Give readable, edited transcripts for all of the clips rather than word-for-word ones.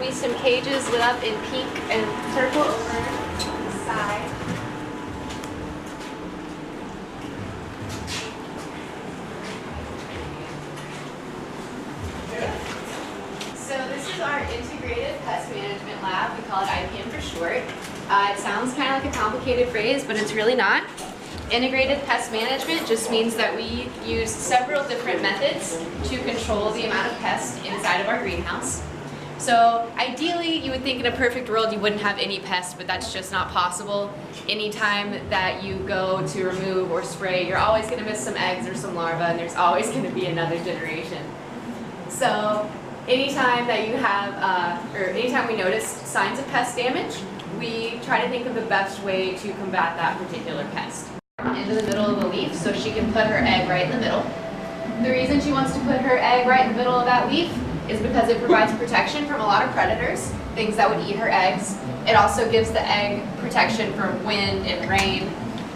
be some cages lit up in pink and purple over the side. So this is our integrated pest management lab. We call it IPM for short. It sounds kind of like a complicated phrase, but it's really not. Integrated pest management just means that we use several different methods to control the amount of pests inside of our greenhouse. So ideally, you would think in a perfect world you wouldn't have any pests, but that's just not possible. Anytime that you go to remove or spray, you're always going to miss some eggs or some larvae, and there's always going to be another generation. So anytime that you have, or anytime we notice signs of pest damage, we try to think of the best way to combat that particular pest. Into the middle of the leaf so she can put her egg right in the middle. The reason she wants to put her egg right in the middle of that leaf is because it provides protection from a lot of predators, things that would eat her eggs. It also gives the egg protection from wind and rain.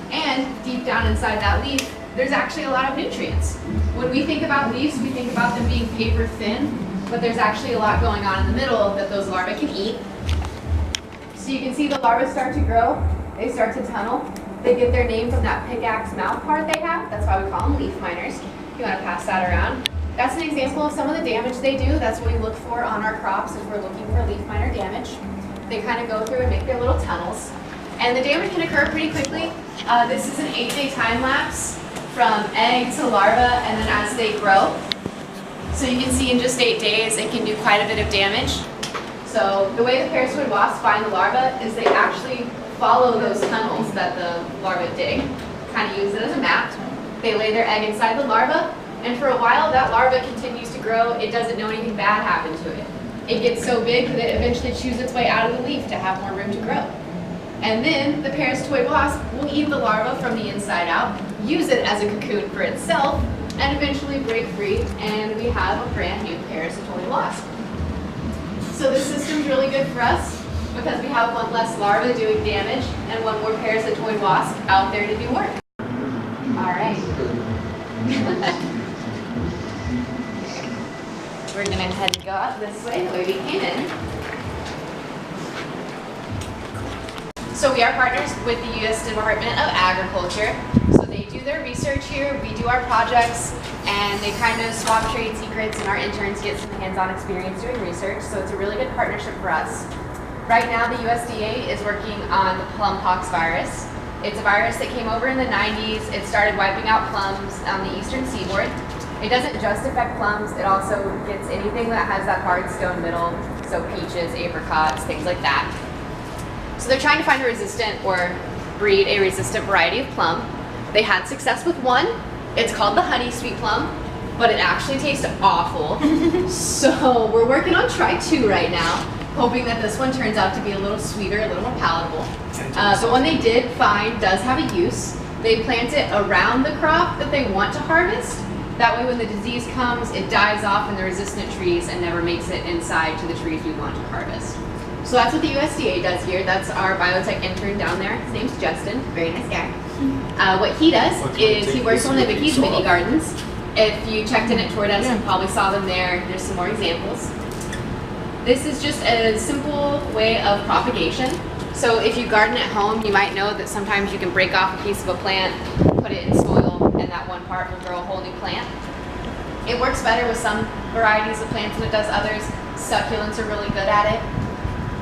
And deep down inside that leaf, there's actually a lot of nutrients. When we think about leaves, we think about them being paper thin, but there's actually a lot going on in the middle that those larvae can eat. So you can see the larvae start to grow, they start to tunnel. They get their name from that pickaxe mouth part they have. That's why we call them leaf miners. If you want to pass that around. That's an example of some of the damage they do. That's what we look for on our crops if we're looking for leaf miner damage. They kind of go through and make their little tunnels. And the damage can occur pretty quickly. This is an 8-day time lapse from egg to larva and then as they grow. So you can see in just 8 days it can do quite a bit of damage. So the way the parasitoid wasps find the larva is they actually follow those tunnels that the larvae dig, kind of use it as a map. They lay their egg inside the larva, and for a while that larva continues to grow. It doesn't know anything bad happened to it. It gets so big that it eventually chews its way out of the leaf to have more room to grow. And then the parasitoid wasp will eat the larva from the inside out, use it as a cocoon for itself, and eventually break free, and we have a brand new parasitoid wasp. So this system's really good for us, because we have one less larva doing damage and one more parasitoid wasp out there to do work. All right. We're going to head and go out this way, the way we came in. So we are partners with the U.S. Department of Agriculture. So they do their research here, we do our projects, and they kind of swap trade secrets, and our interns get some hands-on experience doing research. So it's a really good partnership for us. Right now, the USDA is working on the plum pox virus. It's a virus that came over in the 90s. It started wiping out plums on the eastern seaboard. It doesn't just affect plums, it also gets anything that has that hard stone middle, so peaches, apricots, things like that. So they're trying to find a resistant or breed a resistant variety of plum. They had success with one. It's called the honey sweet plum, but it actually tastes awful. So we're working on try 2 right now, hoping that this one turns out to be a little sweeter, a little more palatable. The one they did find does have a use. They plant it around the crop that they want to harvest. That way when the disease comes, it dies off in the resistant trees and never makes it inside to the trees we want to harvest. So that's what the USDA does here. That's our biotech intern down there. His name's Justin, very nice guy. What he does is he works on the Vicky's mini gardens. If you checked in at Tour Desk, you probably saw them there. There's some more examples. This is just a simple way of propagation. So if you garden at home, you might know that sometimes you can break off a piece of a plant, put it in soil, and that one part will grow a whole new plant. It works better with some varieties of plants than it does others. Succulents are really good at it.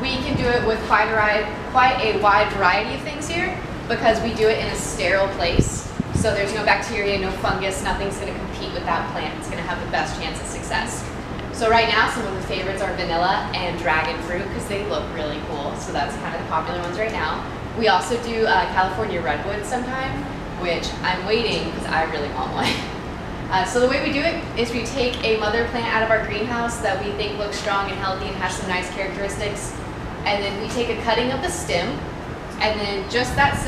We can do it with quite a wide variety of things here because we do it in a sterile place. So there's no bacteria, no fungus, nothing's going to compete with that plant. It's going to have the best chance of success. So right now, some of the favorites are vanilla and dragon fruit because they look really cool. So that's kind of the popular ones right now. We also do California redwood sometime, which I'm waiting because I really want one. So the way we do it is we take a mother plant out of our greenhouse that we think looks strong and healthy and has some nice characteristics. And then we take a cutting of the stem, and then just that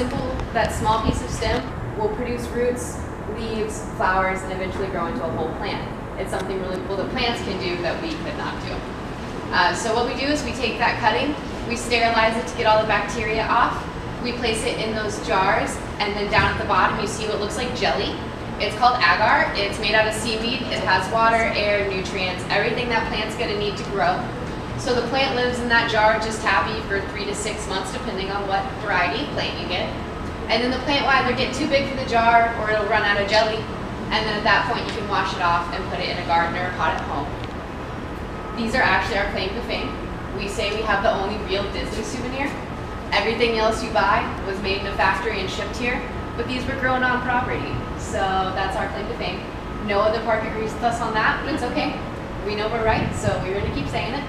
small piece of stem will produce roots, leaves, flowers, and eventually grow into a whole plant. It's something really cool that plants can do that we could not do. So what we do is we take that cutting, we sterilize it to get all the bacteria off, we place it in those jars, and then down at the bottom you see what looks like jelly. It's called agar. It's made out of seaweed. It has water, air, nutrients, everything that plant's going to need to grow. So So the plant lives in that jar just happy for 3 to 6 months, depending on what variety of plant you get. And then the plant will either get too big for the jar or it'll run out of jelly. And then at that point you can wash it off and put it in a garden or a pot at home. These are actually our claim to fame. We say we have the only real Disney souvenir. Everything else you buy was made in a factory and shipped here, but these were grown on property. So that's our claim to fame. No other park agrees with us on that, but it's okay. We know we're right, so we're gonna keep saying it.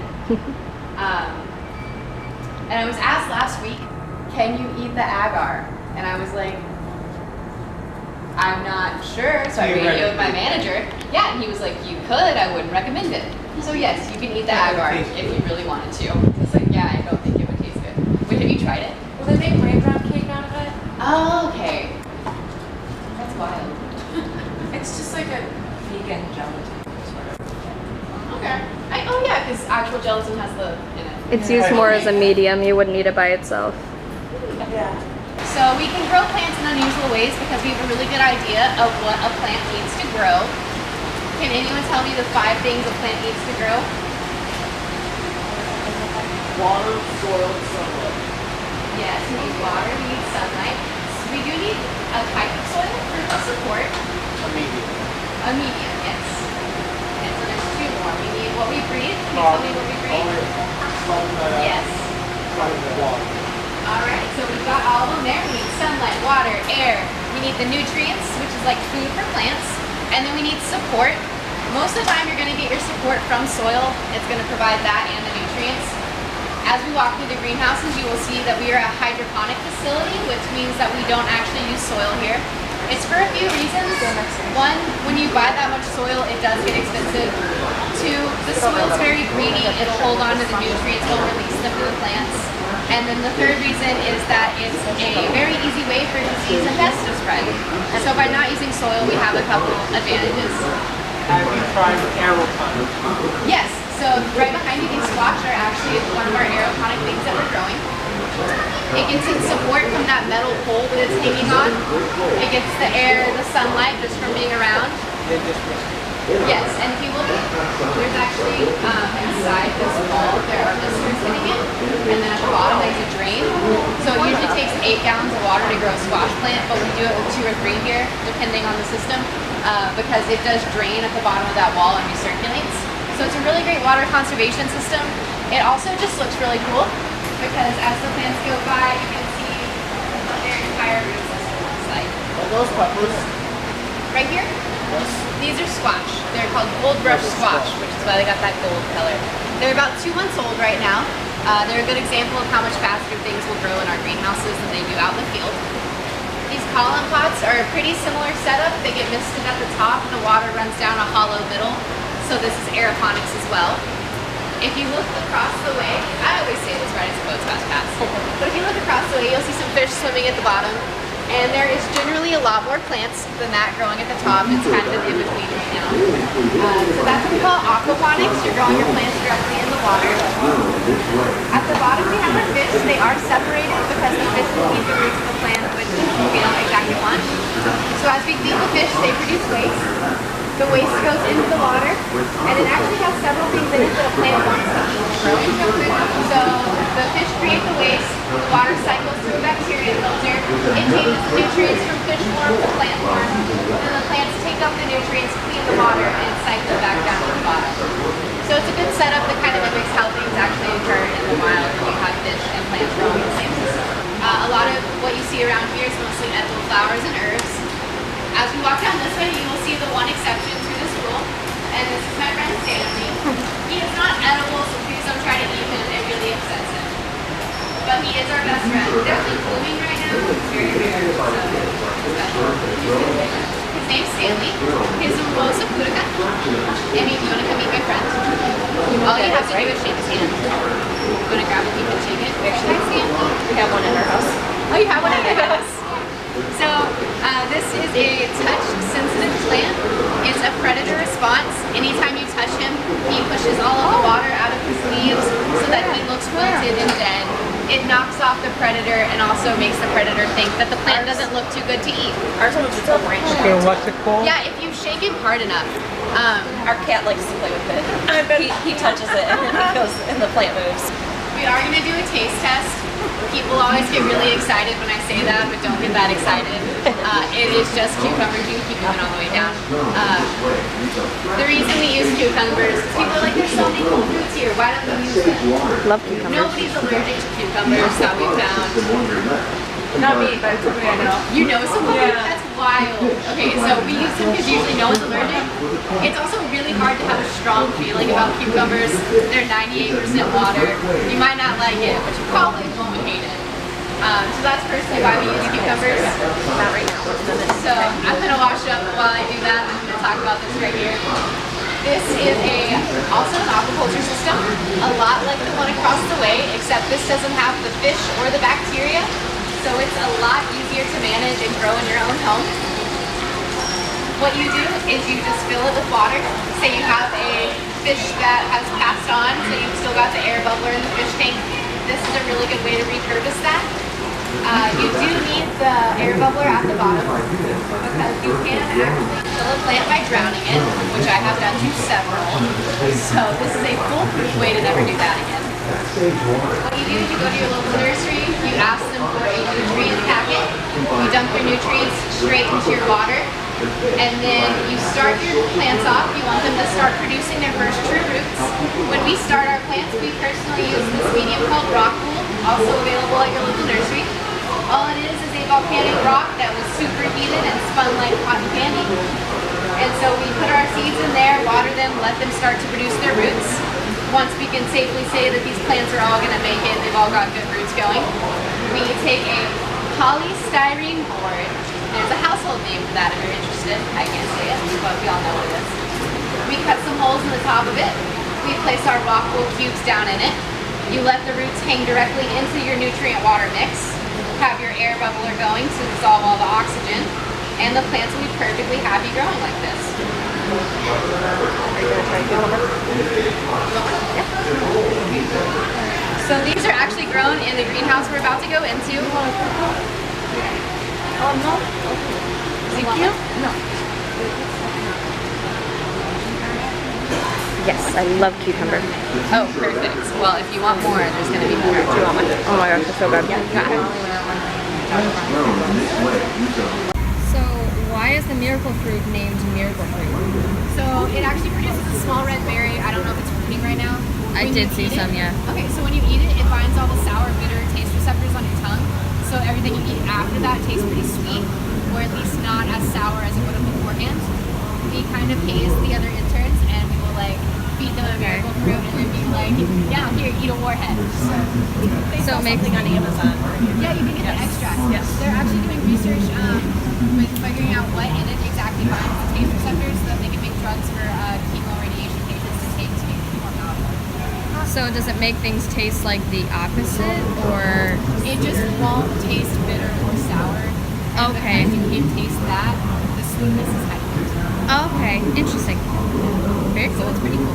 And I was asked last week, can you eat the agar? And I was like, I'm not sure, so I radioed my manager. Yeah, and he was like, you could, I wouldn't recommend it. So yes, you can eat the agar if you really wanted to. It's like, yeah, I don't think it would taste good. Wait, have you tried it? Well, they make raindrop cake out of it. Oh, okay. That's wild. It's just like a vegan gelatin sort of. Okay. Oh yeah, because actual gelatin has the in it. It's used more as a medium. You wouldn't eat it by itself. Yeah. So we can grow plants in unusual ways because we have a really good idea of what a plant needs to grow. Can anyone tell me the 5 things a plant needs to grow? Water, soil, and sunlight. Yes, we need water, we need sunlight. So we do need a type of soil for support. A medium. A medium, yes. And so there's 2 more. We need what we breathe. Can you tell me what we breathe? Yes. Water. Alright, so we've got all of them there. We need sunlight, water, air. We need the nutrients, which is like food for plants. And then we need support. Most of the time you're going to get your support from soil. It's going to provide that and the nutrients. As we walk through the greenhouses, you will see that we are a hydroponic facility, which means that we don't actually use soil here. It's for a few reasons. One, when you buy that much soil, it does get expensive. 2, the soil's very greedy. It'll hold on to the nutrients, it'll release them to the plants. And then the 3rd reason is that it's a very easy way for disease and pests to spread. And so by not using soil, we have a couple advantages. Have you tried aeroponics? Yes, so right behind you, these squash are actually one of our aeroponic things that we're growing. It gets its support from that metal pole that it's hanging on. It gets the air, the sunlight just from being around. Yes, and if you look, there's actually inside this wall, there are blisters hitting it, and then at the bottom there's a drain. So it usually takes 8 gallons of water to grow a squash plant, but we do it with 2 or 3 here, depending on the system, because it does drain at the bottom of that wall and recirculates. So it's a really great water conservation system. It also just looks really cool, because as the plants go by, you can see what their entire root system looks like. Are those peppers? Right here? Yes. These are squash. They're called gold brush squash, which is why they got that gold color. They're about 2 months old right now. They're a good example of how much faster things will grow in our greenhouses than they do out in the field. These column pots are a pretty similar setup. They get misted at the top and the water runs down a hollow middle. So this is aeroponics as well. If you look across the way, I always say this right as the boats pass. But if you look across the way, you'll see some fish swimming at the bottom. And there is generally a lot more plants than that growing at the top. It's kind of an in-between right now. So that's what we call aquaponics. You're growing your plants directly in the water. At the bottom we have our fish. They are separated because the fish will eat the roots of the plant, which we don't exactly want. So as we feed the fish, they produce waste. The waste goes into the water, and it actually has several things in it that a plant wants to eat. So the fish create the waste, the water cycles through a bacteria filter, it changes the nutrients from fish form to plant form, and the plants take up the nutrients, clean the water, and cycle it back down to the bottom. So it's a good setup that kind of mimics how things actually occur in the wild when you have fish and plants growing in the same system. A lot of what you see around here is mostly edible flowers and herbs. As we walk down this way, you will see the one exception to this rule, and this is my friend Stanley. He is not edible, so please don't try to eat him, it really upsets him. But he is our best friend. He's actually blooming right now, it's very rare, so it's special. His name's Stanley. He's a Rosa Pudica. Amy, do you want to come meet my friend? All you have to do is shake his hand. You want to grab a piece and shake it? Hi, Stanley. We have one in our house. Oh, you have one in your house? So this is a touch-sensitive plant. It's a predator response. Anytime you touch him, he pushes all of the water out of his leaves so that he looks wilted and dead. It knocks off the predator and also makes the predator think that the plant doesn't look too good to eat. Ours was just a branch. Okay, what's it called? Yeah, if you shake it hard enough. Our cat likes to play with it. I bet he touches it and it goes and the plant moves. We are going to do a taste test. People always get really excited when I say that, but don't get that excited. It is just cucumber juice. Keep moving all the way down. The reason we use cucumbers is people are like, there's so many cool fruits here. Why don't we use them? Love cucumbers. Nobody's allergic to cucumbers that we found. Not me, but somebody I know. You know somebody? Yeah. That's wild. Okay, so we use them because usually no one's allergic. It's also really hard to have a strong feeling about cucumbers. They're 98% water. You might not like it, but you probably won't hate it. So that's personally why we use cucumbers. Not right now. So I'm going to wash up while I do that. I'm going to talk about this right here. This is also an aquaculture system, a lot like the one across the way, except this doesn't have the fish or the bacteria. So it's a lot easier to manage and grow in your own home. What you do is you just fill it with water. Say you have a fish that has passed on, so you've still got the air bubbler in the fish tank. This is a really good way to repurpose that. You do need the air bubbler at the bottom because you can actually kill a plant by drowning it, which I have done to several. So this is a foolproof way to never do that again. What you do is you go to your local nursery, you ask them for a nutrient packet, you dump your nutrients straight into your water, and then you start your plants off. You want them to start producing their first true roots. When we start our plants, we personally use this medium called rock wool, also available at your local nursery. All it is a volcanic rock that was superheated and spun like cotton candy. And so we put our seeds in there, water them, let them start to produce their roots. Once we can safely say that these plants are all going to make it, they've all got good roots going, we take a polystyrene board. There's a household name for that if you're interested. I can't say it, but we all know what it is. We cut some holes in the top of it. We place our rock wool cubes down in it. You let the roots hang directly into your nutrient water mix. Have your air bubbler going to dissolve all the oxygen. And the plants will be perfectly happy growing like this. So these are actually grown in the greenhouse we're about to go into. Oh no. Thank you. No. Yes, I love cucumber. Oh, perfect. Well, if you want more, there's going to be more. Do you want one? Oh my gosh, it's so good. Yeah, got it. So why is the miracle fruit named miracle fruit? So it actually produces a small red berry. I don't know if it's fruiting right now. I When did you see eat some, it- yeah. Okay, so when you eat it, it binds all the sour, bitter taste receptors on your tongue. So everything you eat after that tastes pretty sweet, or at least not as sour as it would have beforehand. We kind of haze the other interns, and we will like feed them a miracle fruit, and then be like, yeah, here, eat a warhead. They So sell maybe something on Amazon. Yeah, you can get the extract. Yes. They're actually doing research with figuring out what in it exactly binds the taste receptors so that they can make drugs for chemo radiation patients to take to make them more powerful. So does it make things taste like the opposite, or? It just won't taste bitter or sour. And Okay. because you can taste that, the sweetness is heightened. Oh, okay, interesting. Very So cool. it's pretty cool.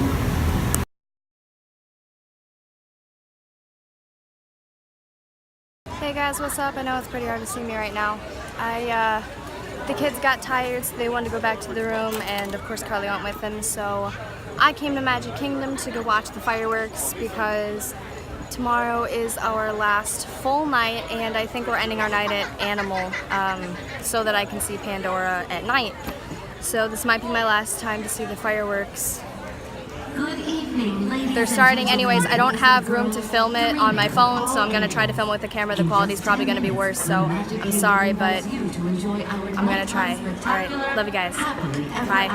Hey guys, what's up? I know it's pretty hard to see me right now. The kids got tired, so they wanted to go back to the room, and of course Carly went with them, so I came to Magic Kingdom to go watch the fireworks because tomorrow is our last full night, and I think we're ending our night at Animal so that I can see Pandora at night. So this might be my last time to see the fireworks. Good evening, ladies. They're starting anyways. I don't have room to film it on my phone, so I'm going to try to film it with the camera. The quality's probably going to be worse, so I'm sorry, but I'm going to try. Alright, love you guys. Bye.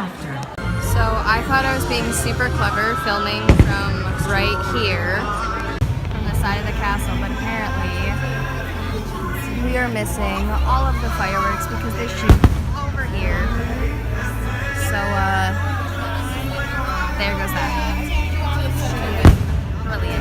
So I thought I was being super clever filming from right here, from the side of the castle, but apparently we are missing all of the fireworks because they shoot over here. So, there goes that. Brilliant.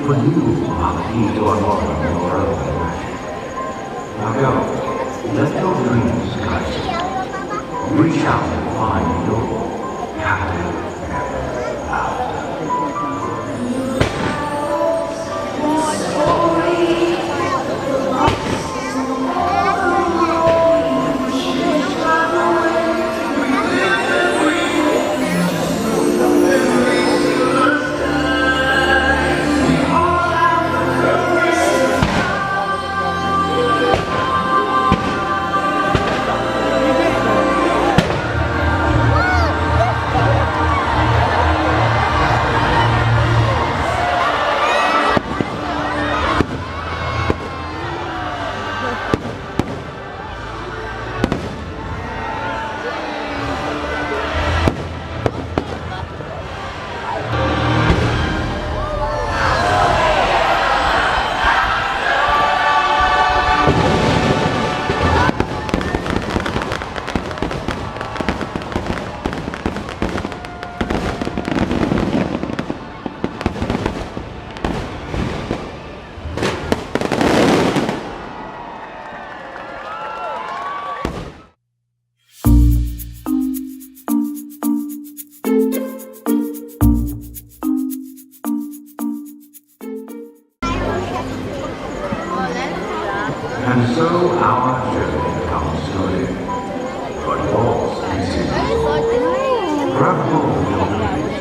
For you are the key to unlocking your own magic. Now go, let your dreams guide you. Reach out and find your happily ever after. And so our journey comes to an end. But yours continues. Grab hold of your